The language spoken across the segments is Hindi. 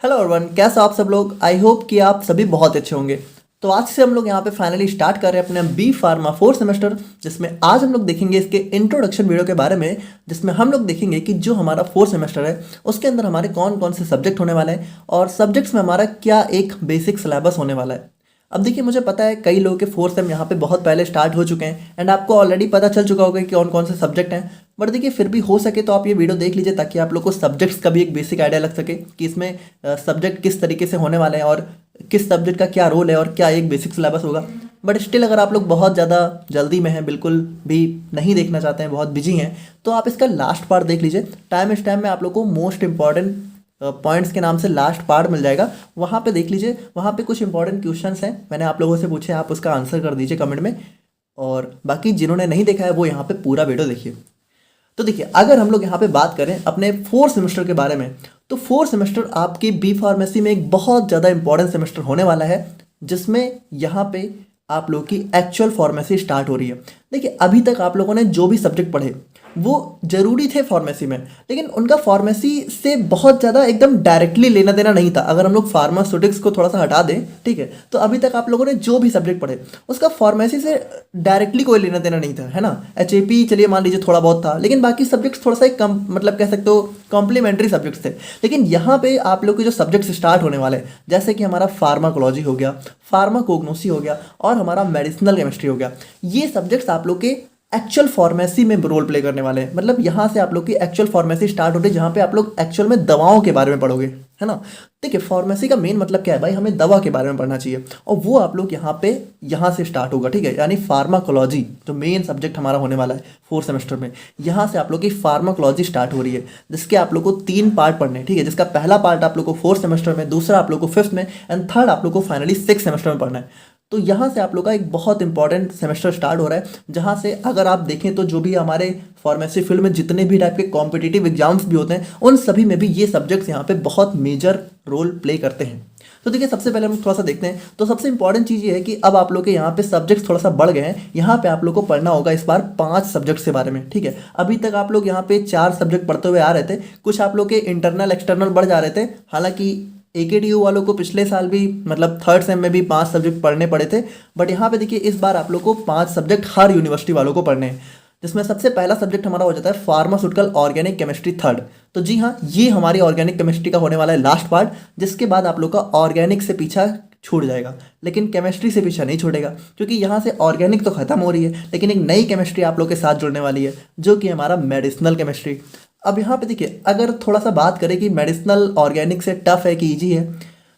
हेलो एवरीवन, कैसे हो आप सब लोग। आई होप कि आप सभी बहुत अच्छे होंगे। तो आज से हम लोग यहाँ पे फाइनली स्टार्ट कर रहे हैं अपने बी फार्मा फोर्थ सेमेस्टर, जिसमें आज हम लोग देखेंगे इसके इंट्रोडक्शन वीडियो के बारे में, जिसमें हम लोग देखेंगे कि जो हमारा फोर्थ सेमेस्टर है उसके अंदर हमारे कौन कौन से सब्जेक्ट होने वाले हैं और सब्जेक्ट्स में हमारा क्या एक बेसिक सिलेबस होने वाला है। अब देखिए, मुझे पता है कई लोगों के फोर्थ सेम यहाँ पे बहुत पहले स्टार्ट हो चुके हैं एंड आपको ऑलरेडी पता चल चुका होगा कि कौन कौन से सब्जेक्ट हैं। बट देखिए, फिर भी हो सके तो आप ये वीडियो देख लीजिए ताकि आप लोग को सब्जेक्ट्स का भी एक बेसिक आइडिया लग सके कि इसमें सब्जेक्ट किस तरीके से होने वाले हैं और किस सब्जेक्ट का क्या रोल है और क्या एक बेसिक सिलेबस होगा। बट स्टिल अगर आप लोग बहुत ज़्यादा जल्दी में हैं, बिल्कुल भी नहीं देखना चाहते हैं, बहुत बिजी हैं, तो आप इसका लास्ट पार्ट देख लीजिए। टाइम इस टाइम में आप लोग को मोस्ट इंपॉर्टेंट पॉइंट्स के नाम से लास्ट पार्ट मिल जाएगा, वहाँ पे देख लीजिए। वहाँ पे कुछ इंपॉर्टेंट क्वेश्चंस हैं, मैंने आप लोगों से पूछे, आप उसका आंसर कर दीजिए कमेंट में। और बाकी जिन्होंने नहीं देखा है वो यहाँ पे पूरा वीडियो देखिए। तो देखिए, अगर हम लोग यहाँ पे बात करें अपने फोर्थ सेमेस्टर के बारे में, तो फोर्थ सेमेस्टर आपकी बी फार्मेसी में एक बहुत ज़्यादा इंपॉर्टेंट सेमेस्टर होने वाला है, जिसमें यहाँ पे आप लोग की एक्चुअल फार्मेसी स्टार्ट हो रही है। देखिए, अभी तक आप लोगों ने जो भी सब्जेक्ट पढ़े वो जरूरी थे फार्मेसी में, लेकिन उनका फार्मेसी से बहुत ज़्यादा एकदम डायरेक्टली लेना देना नहीं था। अगर हम लोग फार्मास्यूटिक्स को थोड़ा सा हटा दें, ठीक है, तो अभी तक आप लोगों ने जो भी सब्जेक्ट पढ़े उसका फार्मेसी से डायरेक्टली कोई लेना देना नहीं था, है ना। एचएपी चलिए मान लीजिए थोड़ा बहुत था, लेकिन बाकी सब्जेक्ट्स थोड़ा सा एक कम, मतलब कह सकते हो कॉम्प्लीमेंट्री सब्जेक्ट्स थे। लेकिन यहाँ पे आप लोग के जो सब्जेक्ट्स स्टार्ट होने वाले हैं, जैसे कि हमारा फार्माकोलॉजी हो गया, फार्माकोग्नोसी हो गया और हमारा मेडिसिनल केमिस्ट्री हो गया, ये सब्जेक्ट्स आप लोग के एक्चुअल फार्मेसी में रोल प्ले करने वाले हैं। मतलब यहाँ से आप लोग की एक्चुअल फार्मेसी स्टार्ट होती है, जहाँ पे आप लोग एक्चुअल में दवाओं के बारे में पढ़ोगे, है ना। देखिए, फार्मेसी का मेन मतलब क्या है भाई, हमें दवा के बारे में पढ़ना चाहिए, और वो आप लोग यहाँ से स्टार्ट होगा, ठीक है। यानी फार्माकोलॉजी जो मेन सब्जेक्ट हमारा होने वाला है फोर्थ सेमेस्टर में, यहाँ से आप लोग की फार्माकोलॉजी स्टार्ट हो रही है, जिसके आप लोग को 3 पार्ट पढ़ने हैं, ठीक है। जिसका पहला पार्ट आप लोग को फोर्थ सेमेस्टर में, दूसरा आप लोग को फिफ्थ में एंड थर्ड आप लोग को फाइनली सिक्स सेमेस्टर में पढ़ना है। तो यहाँ से आप लोग का एक बहुत इंपॉर्टेंट सेमेस्टर स्टार्ट हो रहा है, जहाँ से अगर आप देखें तो जो भी हमारे फार्मेसी फील्ड में जितने भी टाइप के कॉम्पिटिटिव एग्जाम्स भी होते हैं, उन सभी में भी ये सब्जेक्ट्स यहाँ पे बहुत मेजर रोल प्ले करते हैं। तो देखिए, सबसे पहले हम थोड़ा सा देखते हैं। तो सबसे इंपॉर्टेंट चीज़ ये है कि अब आप लोग के यहाँ पे सब्जेक्ट्स थोड़ा सा बढ़ गए हैं। यहाँ पे आप लोग को पढ़ना होगा इस बार 5 सब्जेक्ट्स के बारे में, ठीक है। अभी तक आप लोग यहाँ पे 4 सब्जेक्ट पढ़ते हुए आ रहे थे, कुछ आप लोग के इंटरनल एक्सटर्नल बढ़ जा रहे थे। हालांकि AKTU वालों को पिछले साल भी, मतलब थर्ड सेम में भी 5 सब्जेक्ट पढ़ने पड़े थे, बट यहाँ पे देखिए इस बार आप लोग को 5 सब्जेक्ट हर यूनिवर्सिटी वालों को पढ़ने हैं, जिसमें सबसे पहला सब्जेक्ट हमारा हो जाता है फार्मास्यूटिकल ऑर्गेनिक केमिस्ट्री थर्ड। तो जी हाँ, ये हमारी ऑर्गेनिक केमिस्ट्री का होने वाला है लास्ट पार्ट, जिसके बाद आप लोग का ऑर्गेनिक से पीछा छूट जाएगा, लेकिन केमिस्ट्री से पीछा नहीं छूटेगा, क्योंकि यहाँ से ऑर्गेनिक तो खत्म हो रही है, लेकिन एक नई केमिस्ट्री आप लोग के साथ जुड़ने वाली है, जो कि हमारा मेडिसिनल केमिस्ट्री। अब यहाँ पे देखिए, अगर थोड़ा सा बात करें कि मेडिसिनल ऑर्गेनिक से टफ है कि ईजी है,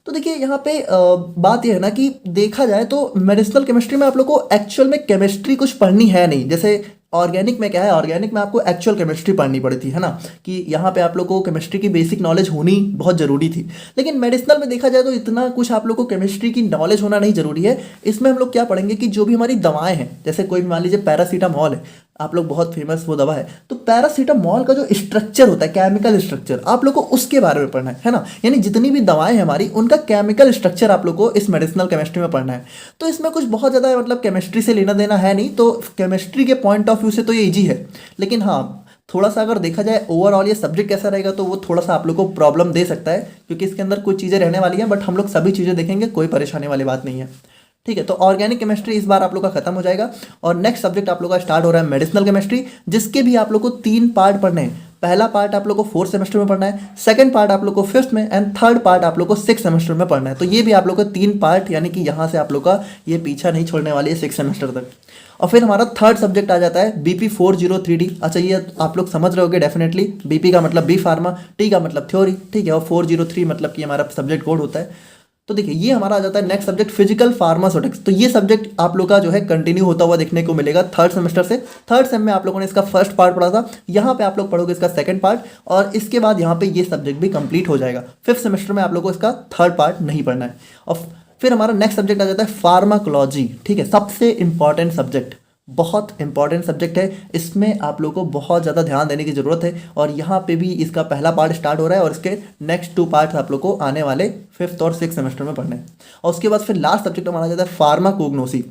तो देखिए यहाँ पे बात यह है ना कि देखा जाए तो मेडिसिनल केमिस्ट्री में आप लोग को एक्चुअल में केमिस्ट्री कुछ पढ़नी है नहीं। जैसे ऑर्गेनिक में क्या है, ऑर्गेनिक में आपको एक्चुअल केमिस्ट्री पढ़नी पड़ी थी, है ना, कि यहाँ पे आप लोग को केमिस्ट्री की बेसिक नॉलेज होनी बहुत ज़रूरी थी। लेकिन मेडिसिनल में देखा जाए तो इतना कुछ आप लोग को केमिस्ट्री की नॉलेज होना नहीं ज़रूरी है। इसमें हम लोग क्या पढ़ेंगे कि जो भी हमारी दवाएं हैं, जैसे कोई मान लीजिए पैरासीटामॉल है, आप लोग बहुत फेमस वो दवा है, तो पैरासीटामॉल का जो स्ट्रक्चर होता है, केमिकल स्ट्रक्चर, आप लोग को उसके बारे में पढ़ना है ना। यानी जितनी भी दवाएं हैं हमारी, उनका केमिकल स्ट्रक्चर आप लोग को इस मेडिसिनल केमिस्ट्री में पढ़ना है। तो इसमें कुछ बहुत ज़्यादा मतलब केमिस्ट्री से लेना देना है नहीं, तो केमिस्ट्री के पॉइंट ऑफ व्यू से तो ये ईजी है। लेकिन हाँ, थोड़ा सा अगर देखा जाए ओवरऑल ये सब्जेक्ट कैसा रहेगा, तो वो थोड़ा सा आप लोग को प्रॉब्लम दे सकता है, क्योंकि इसके अंदर कुछ चीज़ें रहने वाली हैं, बट हम लोग सभी चीज़ें देखेंगे, कोई परेशानी वाली बात नहीं है, ठीक है। तो ऑर्गेनिक केमिस्ट्री इस बार आप लोग का खत्म हो जाएगा, और नेक्स्ट सब्जेक्ट आप लोग का स्टार्ट हो रहा है मेडिसिनल केमिस्ट्री, जिसके भी आप लोग को 3 पार्ट पढ़ने हैं। पहला पार्ट आप लोग को फोर्थ सेमेस्टर में पढ़ना है, सेकंड पार्ट आप लोग को फिफ्थ में एंड थर्ड पार्ट आप लोग को सिक्स सेमेस्टर में पढ़ना है। तो ये भी आप लोग को 3 पार्ट, यानी कि यहाँ से आप लोग का ये पीछा नहीं छोड़ने वाली है 6 सेमेस्टर तक। और फिर हमारा थर्ड सब्जेक्ट आ जाता है BP 403D। अच्छा, ये आप लोग समझ रहे होगे डेफिनेटली, BP का मतलब बी फार्मा, T का मतलब थ्योरी, ठीक है, और 403 मतलब कि हमारा सब्जेक्ट कोड होता है। तो देखिए, ये हमारा आ जाता है नेक्स्ट सब्जेक्ट फिजिकल फार्मास्यूटिक्स। तो ये सब्जेक्ट आप लोग का जो है कंटिन्यू होता हुआ देखने को मिलेगा थर्ड सेमेस्टर से। थर्ड सेम में आप लोगों ने इसका फर्स्ट पार्ट पढ़ा था, यहाँ पे आप लोग पढ़ोगे इसका सेकंड पार्ट, और इसके बाद यहाँ पे ये सब्जेक्ट भी कंप्लीट हो जाएगा। फिफ्थ सेमेस्टर में आप लोग को इसका थर्ड पार्ट नहीं पढ़ना है। और फिर हमारा नेक्स्ट सब्जेक्ट आ जाता है फार्माकोलॉजी, ठीक है, सबसे इंपॉर्टेंट सब्जेक्ट, बहुत इंपॉर्टेंट सब्जेक्ट है। इसमें आप लोग को बहुत ज़्यादा ध्यान देने की ज़रूरत है, और यहाँ पे भी इसका पहला पार्ट स्टार्ट हो रहा है, और इसके नेक्स्ट 2 पार्ट आप लोग को आने वाले फिफ्थ और सिक्स सेमेस्टर में पढ़ने हैं। और उसके बाद फिर लास्ट सब्जेक्ट हमारा जाता है फार्माकोग्नोसी।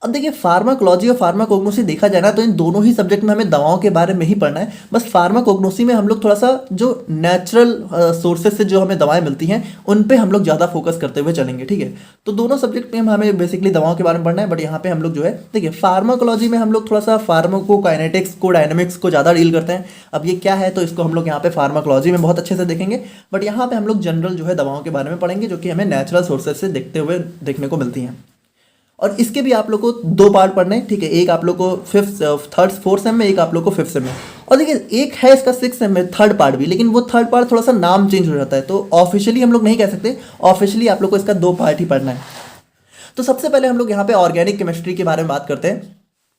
अब देखिए फार्माकोलॉजी और फार्माकोग्नोसी देखा जाए ना तो इन दोनों ही सब्जेक्ट में हमें दवाओं के बारे में ही पढ़ना है। बस फार्माकोग्नोसी में हम लोग थोड़ा सा जो नेचुरल सोर्सेज से जो हमें दवाएं मिलती हैं उन पे हम लोग ज़्यादा फोकस करते हुए चलेंगे, ठीक है। तो दोनों सब्जेक्ट में हमें बेसिकली दवाओं के बारे में पढ़ना है, बट यहाँ पे हम लोग जो है देखिए फार्माकोलॉजी में हम लोग थोड़ा सा फार्माकोकाइनेटिक्स को डायनेमिक्स को ज़्यादा डील करते हैं। अब ये क्या है तो इसको हम लोग यहाँ पे फार्माकोलॉजी में बहुत अच्छे से देखेंगे, बट यहाँ पे हम लोग जनरल जो है दवाओं के बारे में पढ़ेंगे जो कि हमें नेचुरल सोर्सेज से देखने को मिलती हैं। और इसके भी आप लोग को दो पार्ट पढ़ने हैं, ठीक है। एक आप लोग को थर्ड फोर्थ सेम में, एक आप लोग को फिफ्थ सेम में। और देखिए एक है इसका सिक्स सेम में थर्ड पार्ट भी, लेकिन वो थर्ड पार्ट थोड़ा सा नाम चेंज हो जाता है, तो ऑफिशियली हम लोग नहीं कह सकते। ऑफिशियली आप लोग को इसका दो पार्ट ही पढ़ना है। तो सबसे पहले हम लोग यहाँ पे ऑर्गेनिक केमिस्ट्री के बारे में बात करते हैं।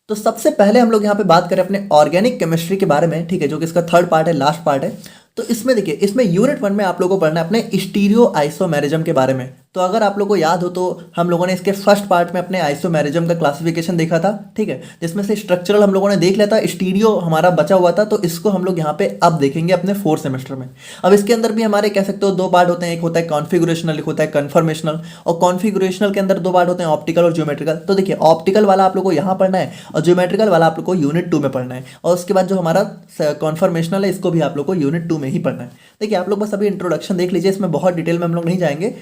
तो सबसे पहले हम लोग यहाँ पे बात करें अपने ऑर्गेनिक केमिस्ट्री के बारे में, ठीक है, जो कि इसका थर्ड पार्ट है, लास्ट पार्ट है। तो इसमें देखिए इसमें यूनिट 1 में आप लोगों को पढ़ना है अपने स्टीरियो आइसोमेरिज्म के बारे में। तो अगर आप लोग को याद हो तो हम लोगों ने इसके फर्स्ट पार्ट में अपने आइसोमेरिज्म का क्लासिफिकेशन देखा था, ठीक है, जिसमें से स्ट्रक्चरल हम लोगों ने देख लिया था, स्टीरियो हमारा बचा हुआ था। तो इसको हम लोग यहाँ पे अब देखेंगे अपने फोर्थ सेमेस्टर में। अब इसके अंदर भी हमारे कह सकते हो दो पार्ट होते हैं, एक होता है कॉन्फिगरेशनल, एक होता है कन्फर्मेशनल। और कॉन्फिगरेशनल के अंदर दो पार्ट होते हैं, ऑप्टिकल और ज्योमेट्रिकल। तो देखिए ऑप्टिकल वाला आप लोग को यहाँ पढ़ना है और ज्योमेट्रिकल वाला आप लोग को यूनिट 2 में पढ़ना है। और उसके बाद जो हमारा कॉन्फर्मेशनल है इसको भी आप लोग को यूनिट 2 में ही पढ़ना है। देखिए आप लोग बस अभी इंट्रोडक्शन देख लीजिए, इसमें बहुत डिटेल में हम लोग नहीं जाएंगे।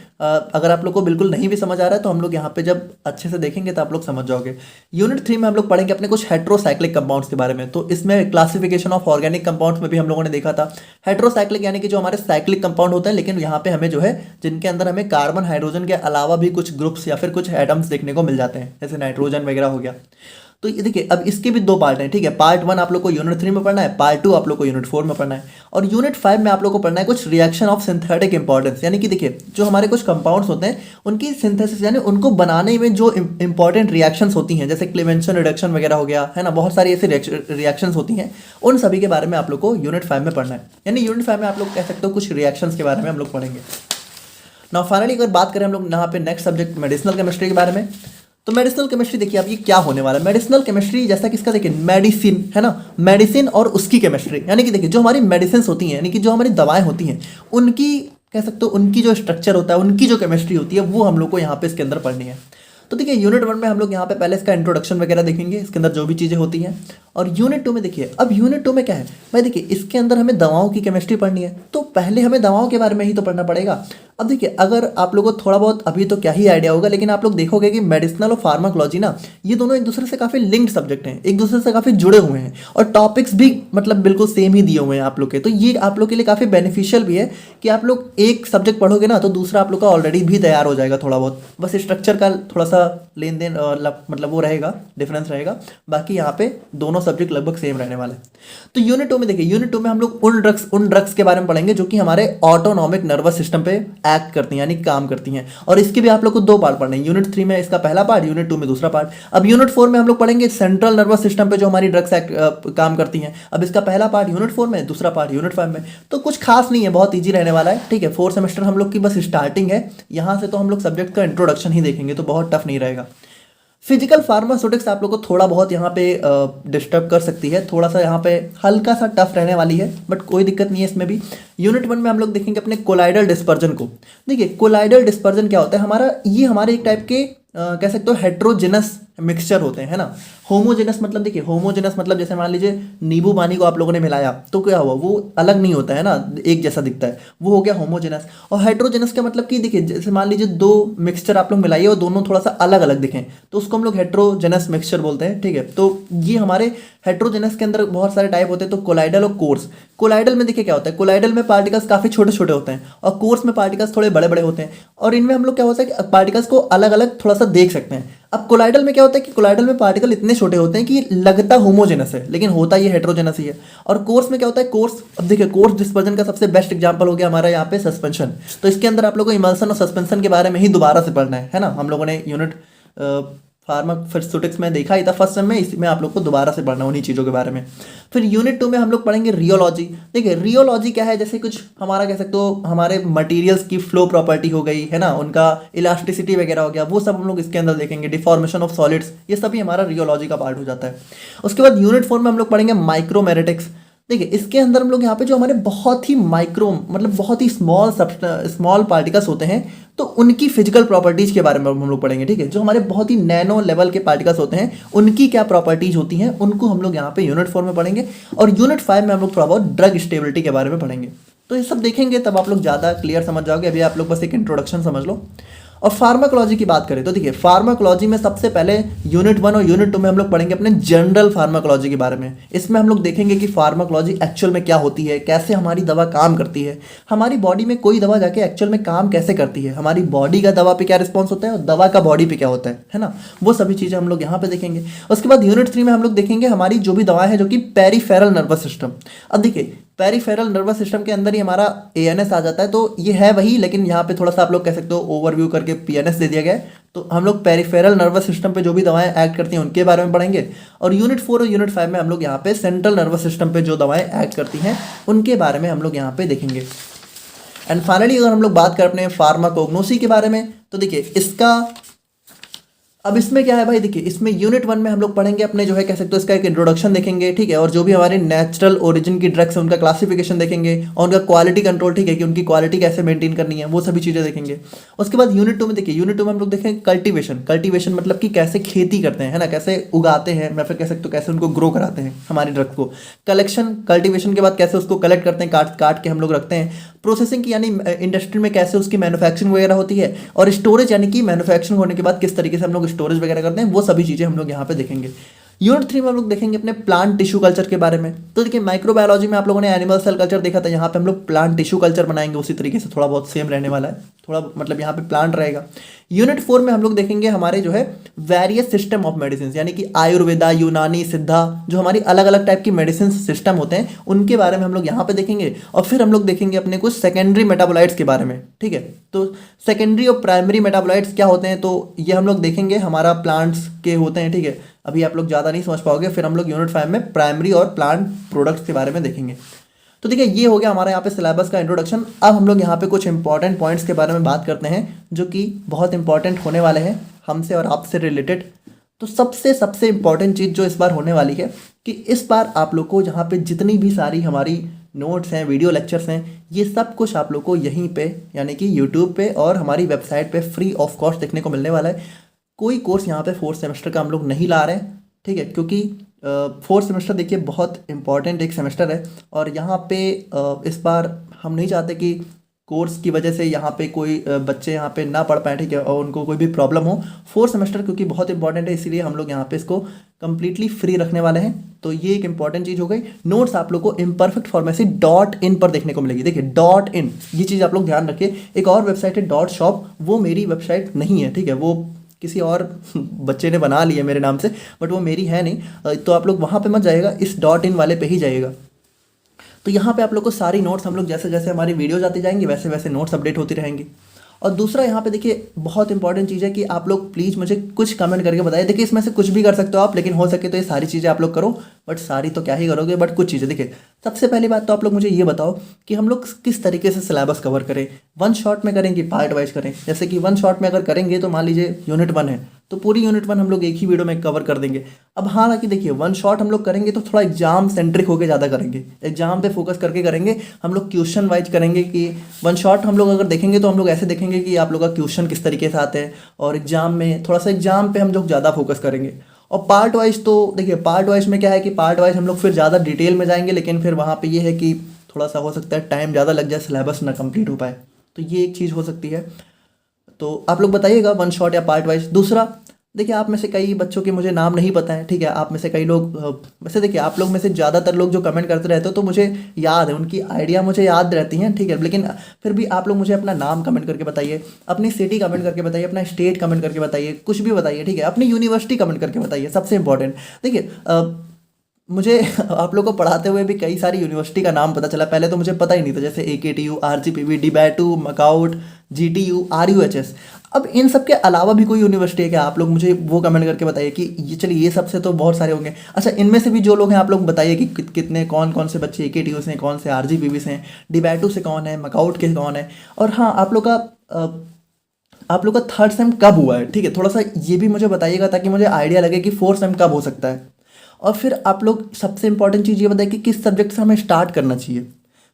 अगर आप लोग को बिल्कुल नहीं भी समझ आ रहा है तो हम लोग यहाँ पे जब अच्छे से देखेंगे तो आप लोग समझ जाओगे। यूनिट 3 में हम लोग पढ़ेंगे अपने कुछ हेट्रोसाइक्लिक कंपाउंड्स के बारे में। तो इसमें क्लासिफिकेशन ऑफ ऑर्गेनिक कंपाउंड्स में भी हम लोगों ने देखा था हेट्रोसाइक्लिक यानी कि जो हमारे साइक्लिक कंपाउंड होते हैं, लेकिन यहाँ पे हमें जो है जिनके अंदर हमें कार्बन हाइड्रोजन के अलावा भी कुछ ग्रुप्स या फिर कुछ एटम्स देखने को मिल जाते हैं, जैसे नाइट्रोजन वगैरह हो गया। तो ये देखिए अब इसके भी दो पार्ट हैं, ठीक है। पार्ट 1 आप लोग को यूनिट 3 में पढ़ना है, पार्ट 2 आप लोग को यूनिट 4 में पढ़ना है। और यूनिट 5 में आप लोग को पढ़ना है कुछ रिएक्शन ऑफ सिंथेटिक इंपॉर्टेंस, यानी कि देखिए जो हमारे कुछ कंपाउंड्स होते हैं उनकी सिंथेसिस यानी उनको बनाने में जो इंपॉर्टेंट रिएक्शंस होती हैं, जैसे क्लेवेंशन रिडक्शन वगैरह हो गया है ना, बहुत सारी ऐसी रिएक्शंस होती हैं, उन सभी के बारे में आप लोग को यूनिट 5 में पढ़ना है। यानी यूनिट 5 में आप लोग कह सकते हो कुछ रिएक्शंस के बारे में हम लोग पढ़ेंगे। नाउ फाइनली अगर बात करें हम लोग यहाँ पे नेक्स्ट सब्जेक्ट मेडिसिनल केमिस्ट्री के बारे में, तो मेडिसिनल केमिस्ट्री देखिए अब ये क्या होने वाला है। मेडिसिनल केमिस्ट्री जैसा कि इसका देखिए मेडिसिन है ना, मेडिसिन और उसकी केमिस्ट्री, यानी कि देखिए जो हमारी मेडिसिन होती हैं यानी कि जो हमारी दवाएं होती हैं उनकी कह सकते हो उनकी जो स्ट्रक्चर होता है, उनकी जो केमिस्ट्री होती है वो हम लोग को यहाँ पे इसके अंदर पढ़नी है। तो देखिए यूनिट 1 में हम लोग यहाँ पे पहले इसका इंट्रोडक्शन वगैरह देखेंगे, इसके अंदर जो भी चीज़ें होती हैं। और यूनिट 2 में देखिए अब यूनिट 2 में क्या है भाई, देखिए इसके अंदर हमें दवाओं की केमिस्ट्री पढ़नी है, तो पहले हमें दवाओं के बारे में ही तो पढ़ना पड़ेगा। अब देखिए अगर आप लोगों को थोड़ा बहुत अभी तो क्या ही आइडिया होगा, लेकिन आप लोग देखोगे कि मेडिसिनल और फार्माकोलॉजी ना ये दोनों एक दूसरे से काफ़ी लिंक्ड सब्जेक्ट हैं, एक दूसरे से काफ़ी जुड़े हुए हैं और टॉपिक्स भी मतलब बिल्कुल सेम ही दिए हुए हैं आप लोग के। तो ये आप लोग के लिए काफ़ी बेनिफिशियल भी है कि आप लोग एक सब्जेक्ट पढ़ोगे ना तो दूसरा आप लोग का ऑलरेडी भी तैयार हो जाएगा थोड़ा बहुत, बस स्ट्रक्चर का थोड़ा सा लेन देन मतलब वो रहेगा, डिफरेंस रहेगा, बाकी यहाँ पे दोनों सब्जेक्ट लगभग सेम रहने वाले हैं। तो यूनिट 2 में देखिए यूनिट 2 में हम लोग उन ड्रग्स के बारे में पढ़ेंगे जो कि हमारे ऑटोनॉमिक नर्वस सिस्टम पे एक्ट करती हैं यानी काम करती हैं। और इसके भी आप लोग को दो पार्ट पढ़ने हैं, यूनिट 3 में इसका पहला पार्ट, यूनिट 2 में दूसरा पार्ट। अब यूनिट 4 में हम लोग पढ़ेंगे सेंट्रल नर्वस सिस्टम पे जो हमारी ड्रग्स काम करती हैं। अब इसका पहला पार्ट यूनिट 4 में, दूसरा पार्ट यूनिट 5 में। तो कुछ खास नहीं है, बहुत ईजी रहने वाला है, ठीक है। 4th सेमेस्टर हम लोग की बस स्टार्टिंग है, यहाँ से तो हम लोग सब्जेक्ट का इंट्रोडक्शन ही देखेंगे, तो बहुत टफ नहीं रहेगा। फिजिकल फार्मास्यूटिक्स आप लोग को थोड़ा बहुत यहाँ पे डिस्टर्ब कर सकती है, थोड़ा सा यहाँ पे हल्का सा टफ रहने वाली है, बट कोई दिक्कत नहीं है इसमें भी। यूनिट 1 में हम लोग देखेंगे अपने कोलाइडल डिस्पर्जन को। देखिए कोलाइडल डिस्पर्जन क्या होता है, हमारे एक टाइप के कह सकते हो हेट्रोजेनस मिक्सचर होते हैं, है ना। होमोजेनस मतलब देखिए होमोजेनस मतलब जैसे मान लीजिए नींबू पानी को आप लोगों ने मिलाया तो क्या हुआ, वो अलग नहीं होता है ना, एक जैसा दिखता है, वो हो गया होमोजेनस। और हेट्रोजेनस का मतलब कि देखिए जैसे मान लीजिए दो मिक्सचर आप लोग मिलाइए और दोनों थोड़ा सा अलग अलग दिखें तो उसको हम लोग हेट्रोजेनस मिक्सचर बोलते हैं, ठीक है। तो ये हमारे हेट्रोजेनस के अंदर बहुत सारे टाइप होते हैं। तो कोलाइडल और कोर्स, कोलाइडल में देखिए क्या होता है, कोलाइडल में पार्टिकल्स काफ़ी छोटे छोटे होते हैं और कोर्स में पार्टिकल्स थोड़े बड़े बड़े होते हैं। और इनमें हम लोग क्या होता है कि पार्टिकल्स को अलग अलग थोड़ा सा देख सकते हैं। अब कोलाइडल में क्या होता है कि कोलाइडल में पार्टिकल इतने छोटे होते हैं कि लगता होमोजेनस है लेकिन होता ये हेट्रोजेनस ही है। और कोर्स में क्या होता है, कोर्स, अब देखिए कोर्स डिस्पर्जन का सबसे बेस्ट एग्जांपल हो गया हमारा यहाँ पे सस्पेंशन। तो इसके अंदर आप लोगों को इमल्सन और सस्पेंशन के बारे में ही दोबारा से पढ़ना है ना। हम लोगों ने यूनिट फार्मास्यूटिक्स में देखा ही था फर्स्ट सेम में, इसमें आप लोग को दोबारा से पढ़ना उन्हीं चीज़ों के बारे में। फिर यूनिट 2 में हम लोग पढ़ेंगे रियोलॉजी। देखिए रियोलॉजी क्या है, जैसे कुछ हमारा कह सकते हो हमारे मटेरियल्स की फ्लो प्रॉपर्टी हो गई है ना, उनका इलास्टिसिटी वगैरह हो गया, वो सब हम लोग इसके अंदर देखेंगे। डिफॉर्मेशन ऑफ सॉलिड्स, ये सभी हमारा रियोलॉजी का पार्ट हो जाता है। उसके बाद यूनिट 4 में हम लोग पढ़ेंगे माइक्रोमेरेटिक्स। देखिए इसके अंदर हम लोग यहाँ पे जो हमारे बहुत ही माइक्रो मतलब बहुत ही स्मॉल पार्टिकल्स होते हैं, तो उनकी फिजिकल प्रॉपर्टीज के बारे में हम लोग पढ़ेंगे। ठीक है, जो हमारे बहुत ही नैनो लेवल के पार्टिकल्स होते हैं उनकी क्या प्रॉपर्टीज होती हैं, उनको हम लोग यहाँ पे यूनिट 4 में पढ़ेंगे। और यूनिट 5 में हम लोग थोड़ा बहुत ड्रग स्टेबिलिटी के बारे में पढ़ेंगे। तो ये सब देखेंगे तब आप लोग ज़्यादा क्लियर समझ जाओगे। अभी आप लोग बस एक इंट्रोडक्शन समझ लो। और फार्माकोलॉजी की बात करें तो देखिए फार्माकोलॉजी में सबसे पहले यूनिट 1 और यूनिट 2 में हम लोग पढ़ेंगे अपने जनरल फार्माकोलॉजी के बारे में। इसमें हम लोग देखेंगे कि फार्माकोलॉजी एक्चुअल में क्या होती है, कैसे हमारी दवा काम करती है, हमारी बॉडी में कोई दवा जाके एक्चुअल में काम कैसे करती है, हमारी बॉडी का दवा पे क्या रिस्पॉन्स होता है और दवा का बॉडी पे क्या होता है ना, वो सभी चीज़ें हम लोग यहाँ पे देखेंगे। उसके बाद यूनिट 3 में हम लोग देखेंगे हमारी जो भी दवाएं हैं जो कि पेरिफेरल नर्वस सिस्टम। अब देखिए पेरिफेरल नर्वस सिस्टम के अंदर ही हमारा एएनएस आ जाता है, तो ये है वही, लेकिन यहाँ पे थोड़ा सा आप लोग कह सकते हो ओवरव्यू करके पीएनएस दे दिया गया है। तो हम लोग पेरिफेरल नर्वस सिस्टम पे जो भी दवाएं एक्ट करती हैं उनके बारे में पढ़ेंगे। और यूनिट 4 और यूनिट 5 में हम लोग यहाँ पे सेंट्रल नर्वस सिस्टम पे जो दवाएं एक्ट करती हैं उनके बारे में हम लोग यहाँ पे देखेंगे। एंड फाइनली अगर हम लोग बात करें अपने फार्माकोग्नोसी के बारे में, तो देखिए इसका अब इसमें क्या है भाई, देखिए इसमें यूनिट 1 में हम लोग पढ़ेंगे अपने जो है कह सकते हो इसका एक इंट्रोडक्शन देखेंगे। ठीक है, और जो भी हमारे नेचुरल ओरिजिन की ड्रग्स है उनका क्लासिफिकेशन देखेंगे और उनका क्वालिटी कंट्रोल, ठीक है, कि उनकी क्वालिटी कैसे मेंटेन करनी है, वो सभी चीज़ें देखेंगे। उसके बाद यूनिट 2 में देखिए यूनिट 2 में हम लोग देखेंगे कल्टीवेशन मतलब कि कैसे खेती करते हैं, है ना, कैसे उगाते हैं, मैं फिर कह सकते हो कैसे उनको ग्रो कराते हैं हमारी ड्रग्स को। कल्टीवेशन के बाद कैसे उसको कलेक्ट करते हैं, काट के हम लोग रखते हैं। प्रोसेसिंग की यानी इंडस्ट्री में कैसे उसकी मैन्युफैक्चरिंग वगैरह होती है। और स्टोरेज यानी कि मैन्युफैक्चरिंग होने के बाद किस तरीके से हम लोग स्टोरेज वगैरह करते हैं, वो सभी चीज़ें हम लोग यहाँ पे देखेंगे। यूनिट 3 में हम लोग देखेंगे अपने प्लांट टिश्यू कल्चर के बारे में। तो देखिए माइक्रोबायोलॉजी में आप लोगों ने एनिमल सेल कल्चर देखा था, यहाँ पे हम लोग प्लांट टिश्यू कल्चर बनाएंगे, उसी तरीके से थोड़ा बहुत सेम रहने वाला है, थोड़ा मतलब यहाँ पे प्लांट रहेगा। यूनिट 4 में हम लोग देखेंगे हमारे जो है वेरियस सिस्टम ऑफ मेडिसिन, यानी कि आयुर्वेदा, यूनानी, सिद्धा, जो हमारी अलग अलग टाइप की मेडिसिन सिस्टम होते हैं उनके बारे में हम लोग यहाँ पे देखेंगे। और फिर हम लोग देखेंगे अपने कुछ सेकेंडरी मेटाबोलाइट्स के बारे में। ठीक है, तो सेकेंडरी और प्राइमरी मेटाबोलाइट्स क्या होते हैं, तो ये हम लोग देखेंगे हमारा प्लांट्स के होते हैं। ठीक है, अभी आप लोग ज़्यादा नहीं समझ पाओगे, फिर हम लोग यूनिट 5 में प्राइमरी और प्लांट प्रोडक्ट्स के बारे में देखेंगे। तो देखिए ये हो गया हमारा यहाँ पे सिलेबस का इंट्रोडक्शन। अब हम लोग यहाँ पे कुछ इंपॉर्टेंट पॉइंट्स के बारे में बात करते हैं जो कि बहुत इंपॉर्टेंट होने वाले हैं हमसे और आपसे रिलेटेड। तो सबसे इंपॉर्टेंट चीज़ जो इस बार होने वाली है कि इस बार आप लोग को जहाँ पे जितनी भी सारी हमारी नोट्स हैं, वीडियो लेक्चर्स हैं, ये सब कुछ आप लोग को यहीं पे यानी कि यूट्यूब पे और हमारी वेबसाइट पे फ्री ऑफ कॉस्ट देखने को मिलने वाला है। कोई कोर्स यहाँ पे 4th सेमेस्टर का हम लोग नहीं ला रहे हैं। ठीक है, क्योंकि 4th सेमेस्टर देखिए बहुत इंपॉर्टेंट एक सेमेस्टर है और यहाँ पे इस बार हम नहीं चाहते कि कोर्स की वजह से यहाँ पे कोई बच्चे यहाँ पे ना पढ़ पाए, ठीक है, और उनको कोई भी प्रॉब्लम हो। 4th सेमेस्टर क्योंकि बहुत इंपॉर्टेंट है, इसीलिए हम लोग यहाँ पे इसको कम्प्लीटली फ्री रखने वाले हैं। तो ये एक इंपॉर्टेंट चीज़ हो गई। नोट्स आप लोग को इम्परफेक्ट फार्मेसी .in पर देखने को मिलेगी। देखिए .in, ये चीज़ आप लोग ध्यान रखिए। एक और वेबसाइट है .shop, वो मेरी वेबसाइट नहीं है। ठीक है, वो किसी और बच्चे ने बना ली है मेरे नाम से, बट वो मेरी है नहीं। तो आप लोग वहाँ पे मत जाइएगा, इस .in वाले पे ही जाइएगा। तो यहाँ पे आप लोग को सारी नोट्स हम लोग जैसे जैसे हमारी वीडियोज आती जाएंगी वैसे वैसे नोट्स अपडेट होती रहेंगी। और दूसरा यहाँ पे देखिए बहुत इंपॉर्टेंट चीज़ है कि आप लोग प्लीज़ मुझे कुछ कमेंट करके बताइए। देखिए इसमें से कुछ भी कर सकते हो आप, लेकिन हो सके तो ये सारी चीज़ें आप लोग करो, बट सारी तो क्या ही करोगे, बट कुछ चीज़ें। देखिए सबसे पहली बात तो आप लोग मुझे ये बताओ कि हम लोग किस तरीके से सिलेबस कवर करें, 1 शॉट में करें कि पार्ट वाइज करें। जैसे कि 1 शॉट में अगर करेंगे तो मान लीजिए यूनिट 1 है तो पूरी यूनिट 1 हम लोग एक ही वीडियो में कवर कर देंगे। अब हालांकि देखिए 1 शॉट हम लोग करेंगे तो थोड़ा एग्जाम सेंट्रिक होकर ज़्यादा करेंगे, एग्जाम पे फोकस करके करेंगे। हम लोग क्वेश्चन वाइज करेंगे कि 1 शॉट हम लोग अगर देखेंगे तो हम लोग ऐसे देखेंगे कि आप लोग का क्वेश्चन किस तरीके से आते हैं, और एग्जाम में थोड़ा सा एग्जाम पे हम लोग ज़्यादा फोकस करेंगे। और पार्ट वाइज तो देखिए पार्ट वाइज में क्या है कि पार्ट वाइज हम लोग फिर ज़्यादा डिटेल में जाएंगे, लेकिन फिर वहाँ पे ये है कि थोड़ा सा हो सकता है टाइम ज़्यादा लग जाए, सिलेबस ना कंप्लीट हो पाए। तो ये एक चीज़ हो सकती है। तो आप लोग बताइएगा 1 शॉट या पार्ट वाइज। दूसरा देखिए आप में से कई बच्चों के मुझे नाम नहीं पता है, ठीक है, आप में से कई लोग वैसे देखिए आप लोग में से ज़्यादातर लोग जो कमेंट करते रहते हो तो मुझे याद है, उनकी आइडिया मुझे याद रहती हैं, ठीक है, लेकिन फिर भी आप लोग मुझे अपना नाम कमेंट करके बताइए, अपनी सिटी कमेंट करके बताइए, अपना स्टेट कमेंट करके बताइए, कुछ भी बताइए, ठीक है, अपनी यूनिवर्सिटी कमेंट करके बताइए। सबसे इंपॉर्टेंट देखिए मुझे आप लोग को पढ़ाते हुए भी कई सारी यूनिवर्सिटी का नाम पता चला, पहले तो मुझे पता ही नहीं था, जैसे AKTU, RGPV, DBATU, MAKAUT, GTU, RUHS। अब इन सब के अलावा भी कोई यूनिवर्सिटी है क्या? आप लोग मुझे वो कमेंट करके बताइए कि ये चलिए ये सब से तो बहुत सारे होंगे। अच्छा इनमें से भी जो लोग हैं आप लोग बताइए कि कितने कौन कौन से बच्चे AKTU से हैं, कौन से RGPV से हैं, DBATU से कौन है, मकाउट के कौन है। और हाँ आप लोग का 3rd सेम कब हुआ है, ठीक है, थोड़ा सा ये भी मुझे बताइएगा ताकि मुझे आइडिया लगे कि 4th सेम कब हो सकता है। और फिर आप लोग सबसे इंपॉर्टेंट चीज़ ये बताइए कि किस सब्जेक्ट से हमें स्टार्ट करना चाहिए।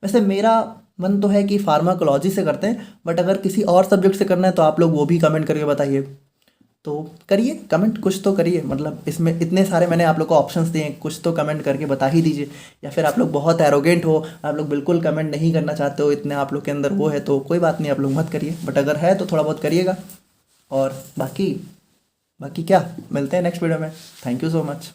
वैसे मेरा मन तो है कि फार्माकोलॉजी से करते हैं, बट अगर किसी और सब्जेक्ट से करना है तो आप लोग वो भी कमेंट करके बताइए। तो करिए कमेंट, कुछ तो करिए, मतलब इसमें इतने सारे मैंने आप लोग को ऑप्शंस दिए हैं, कुछ तो कमेंट करके बता ही दीजिए। या फिर आप लोग बहुत एरोगेंट हो, आप लोग बिल्कुल कमेंट नहीं करना चाहते हो, इतने आप लोग के अंदर वो है तो कोई बात नहीं, आप लोग मत करिए, बट अगर है तो थोड़ा बहुत करिएगा। और बाकी बाकी क्या, मिलते हैं नेक्स्ट वीडियो में। Thank you so much.